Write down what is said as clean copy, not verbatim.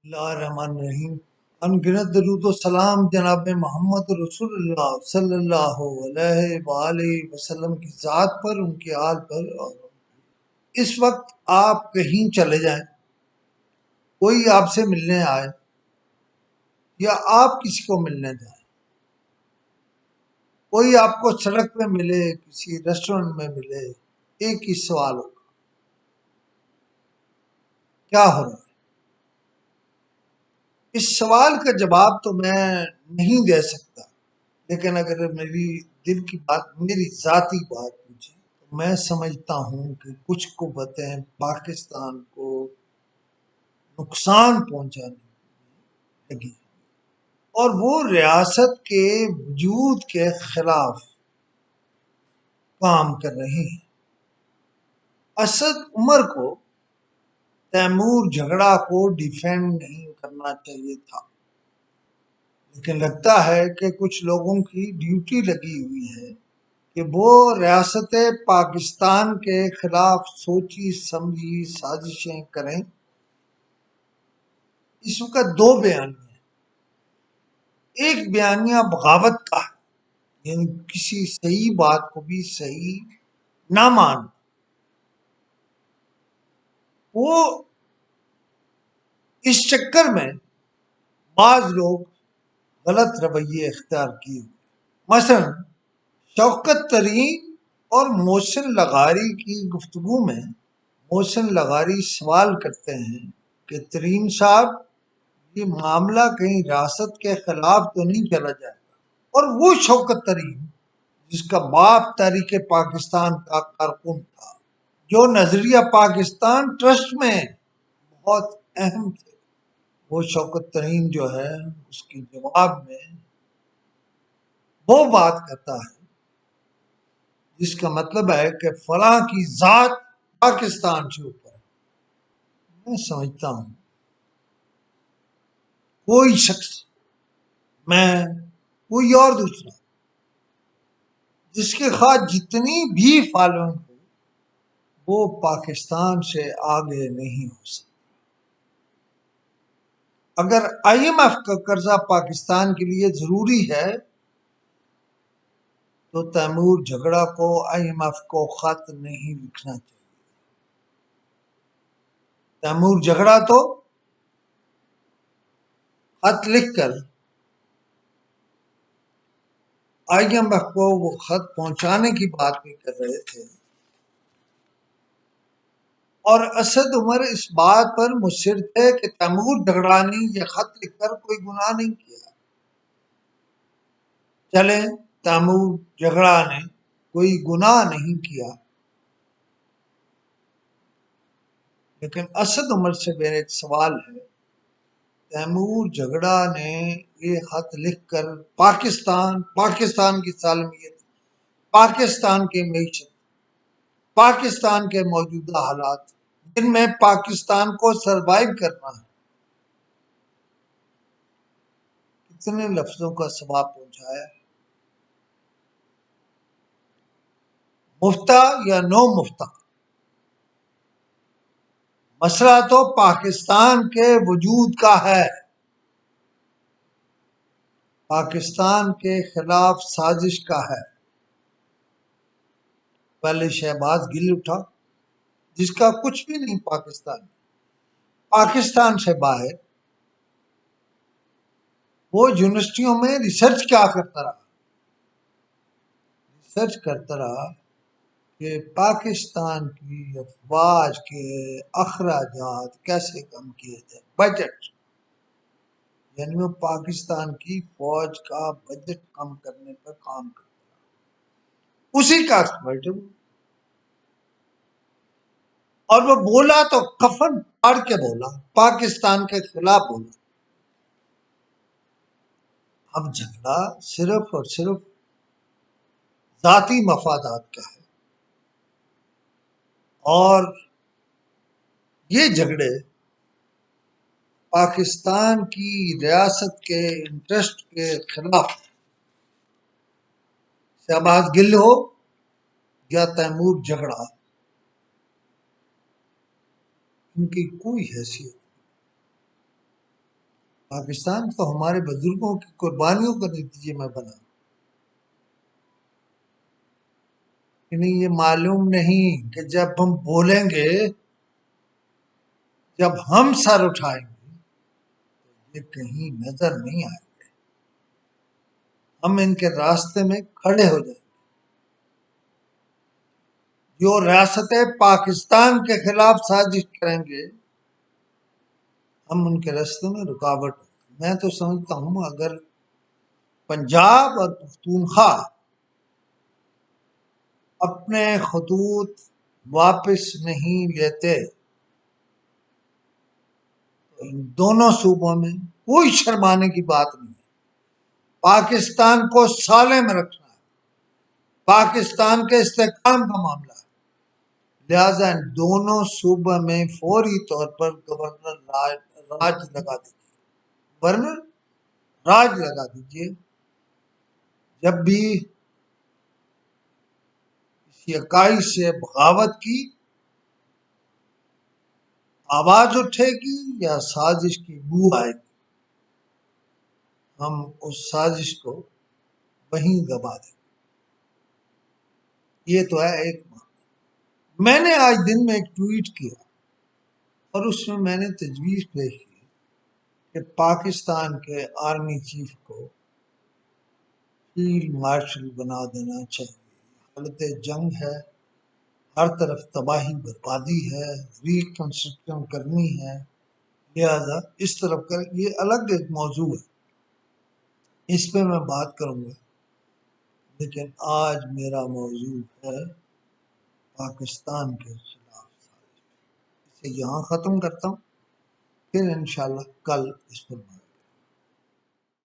اللہ الرحمن الرحیم۔ ان گنت درود و سلام جناب محمد رسول اللہ صلی اللہ علیہ وآلہ وسلم کی ذات پر، ان کے آل پر۔ اور اس وقت آپ کہیں چلے جائیں، کوئی آپ سے ملنے آئے یا آپ کسی کو ملنے جائیں، کوئی آپ کو سڑک پہ ملے، کسی ریسٹورنٹ میں ملے، ایک ہی سوال ہوگا، کیا ہو رہا ہے؟ اس سوال کا جواب تو میں نہیں دے سکتا، لیکن اگر میری دل کی بات، میری ذاتی بات پوچھے تو میں سمجھتا ہوں کہ کچھ قوتیں پاکستان کو نقصان پہنچانے لگی اور وہ ریاست کے وجود کے خلاف کام کر رہی ہیں۔ اسد عمر کو تیمور جھگڑا کو ڈیفینڈ نہیں کرنا چاہیے تھا، لیکن لگتا ہے کہ کچھ لوگوں کی ڈیوٹی لگی ہوئی ہے کہ وہ ریاست پاکستان کے خلاف سوچی سمجھی سازشیں کریں۔ اس وقت دو بیانیے ہیں، ایک بیانیہ بغاوت کا ہے، یعنی کسی صحیح بات کو بھی صحیح نہ مان، وہ اس چکر میں بعض لوگ غلط رویے اختیار کیے ہوئے، مثلا شوکت ترین اور محسن لغاری کی گفتگو میں محسن لغاری سوال کرتے ہیں کہ ترین صاحب، یہ معاملہ کہیں ریاست کے خلاف تو نہیں چلا جائے گا؟ اور وہ شوکت ترین جس کا باپ تحریک پاکستان کا کارکن تھا، جو نظریہ پاکستان ٹرسٹ میں بہت اہم تھے، وہ شوکت ترین جو ہے اس کے جواب میں وہ بات کرتا ہے جس کا مطلب ہے کہ فلاں کی ذات پاکستان سے اوپر ہے۔ میں سمجھتا ہوں کوئی شخص، میں، کوئی اور دوسرا، جس کے خواہ جتنی بھی فالوئنگ ہو، وہ پاکستان سے آگے نہیں ہو سکتا۔ اگر آئی ایم ایف کا قرضہ پاکستان کے لیے ضروری ہے تو تیمور جھگڑا کو آئی ایم ایف کو خط نہیں لکھنا چاہیے۔ تیمور جھگڑا تو خط لکھ کر آئی ایم ایف کو وہ خط پہنچانے کی بات بھی کر رہے تھے، اور اسد عمر اس بات پر مصر تھے کہ تیمور جھگڑا نے یہ خط لکھ کر کوئی گناہ نہیں کیا۔ چلیں، تیمور جھگڑا نے کوئی گناہ نہیں کیا، لیکن اسد عمر سے میرا ایک سوال ہے، تیمور جھگڑا نے یہ خط لکھ کر پاکستان کی سالمیت، پاکستان کے معیشت، پاکستان کے موجودہ حالات جن میں پاکستان کو سروائیو کرنا ہے، کتنے لفظوں کا ثواب پہنچایا؟ مفتہ یا نو مفتہ، مسئلہ تو پاکستان کے وجود کا ہے، پاکستان کے خلاف سازش کا ہے۔ پہلے شہباز گل اٹھا جس کا کچھ بھی نہیں پاکستان سے باہر، وہ یونیورسٹیوں میں ریسرچ کیا کرتا رہا؟ ریسرچ کرتا رہا کہ پاکستان کی افواج کے اخراجات کیسے کم کیے جائے، بجٹ، یعنی وہ پاکستان کی فوج کا بجٹ کم کرنے پر کام کرتا رہا، اسی کا ایکسپرٹ ہے وہ۔ اور وہ بولا تو کفن پاڑ کے بولا، پاکستان کے خلاف بولا۔ اب جھگڑا صرف اور صرف ذاتی مفادات کا ہے، اور یہ جھگڑے پاکستان کی ریاست کے انٹرسٹ کے خلاف، شہباز گل ہو یا تیمور جھگڑا، ان کی کوئی حیثیت پاکستان تو ہمارے بزرگوں کی قربانیوں کا نتیجے میں بنا، انہیں یہ معلوم نہیں کہ جب ہم بولیں گے، جب ہم سر اٹھائیں گے، یہ کہیں نظر نہیں آئے گے، ہم ان کے راستے میں کھڑے ہو جائیں گے، جو ریاست پاکستان کے خلاف سازش کریں گے ہم ان کے راستے میں رکاوٹ ہوں۔ میں تو سمجھتا ہوں اگر پنجاب اور پختونخوا اپنے خطوط واپس نہیں لیتے تو ان دونوں صوبوں میں کوئی شرمانے کی بات نہیں ہے۔ پاکستان کو سالے میں رکھنا ہے، پاکستان کے استحکام کا معاملہ ہے، لہذا ان دونوں صوبوں میں فوری طور پر گورنر راج لگا دیجیے، گورنر راج لگا دیجیے۔ جب بھی کسی اکائی سے بغاوت کی آواز اٹھے گی یا سازش کی بو آئے گی، ہم اس سازش کو وہیں دبا دیں۔ یہ تو ہے ایک بات۔ میں نے آج دن میں ایک ٹویٹ کیا اور اس میں نے تجویز پیش کی کہ پاکستان کے آرمی چیف کو فیلڈ مارشل بنا دینا چاہیے۔ حالت جنگ ہے، ہر طرف تباہی بربادی ہے، ریکنسٹرکشن کرنی ہے، لہذا اس طرف کر۔ یہ الگ ایک موضوع ہے، اس پہ میں بات کروں گا، لیکن آج میرا موضوع ہے پاکستان کے خلاف سازش۔ اسے یہاں ختم کرتا ہوں، پھر انشاءاللہ کل اس پر بات